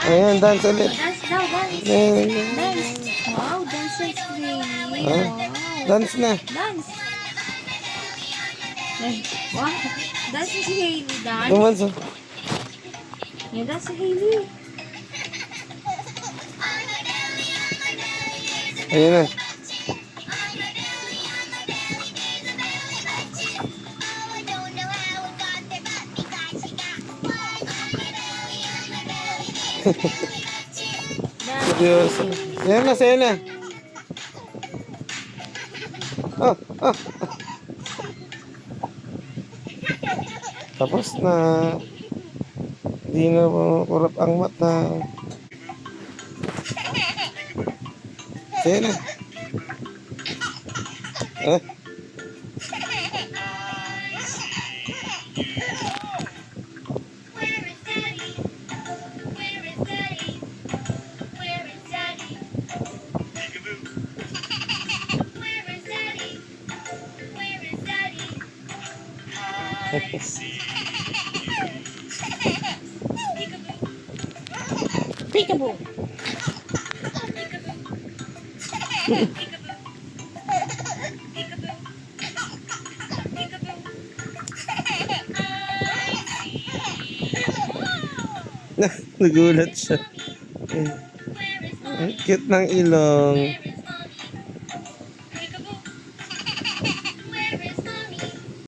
Ayan, dance ulit. Dance daw, dance. Ayan. Dance. Wow, dance is really. Ah, Wow. dance na. Dance. Ay, wow. Dance si Hailey, dance. Dumansa. Yan, dance si Hailey. Ayan na. Seryoso. Ayan na, ayan na. Oh, oh. Tapos na. Hindi na kurap ang mata. Ayan na. Eh? Peekaboo. Nagulat siya. Ang cute ng ilong.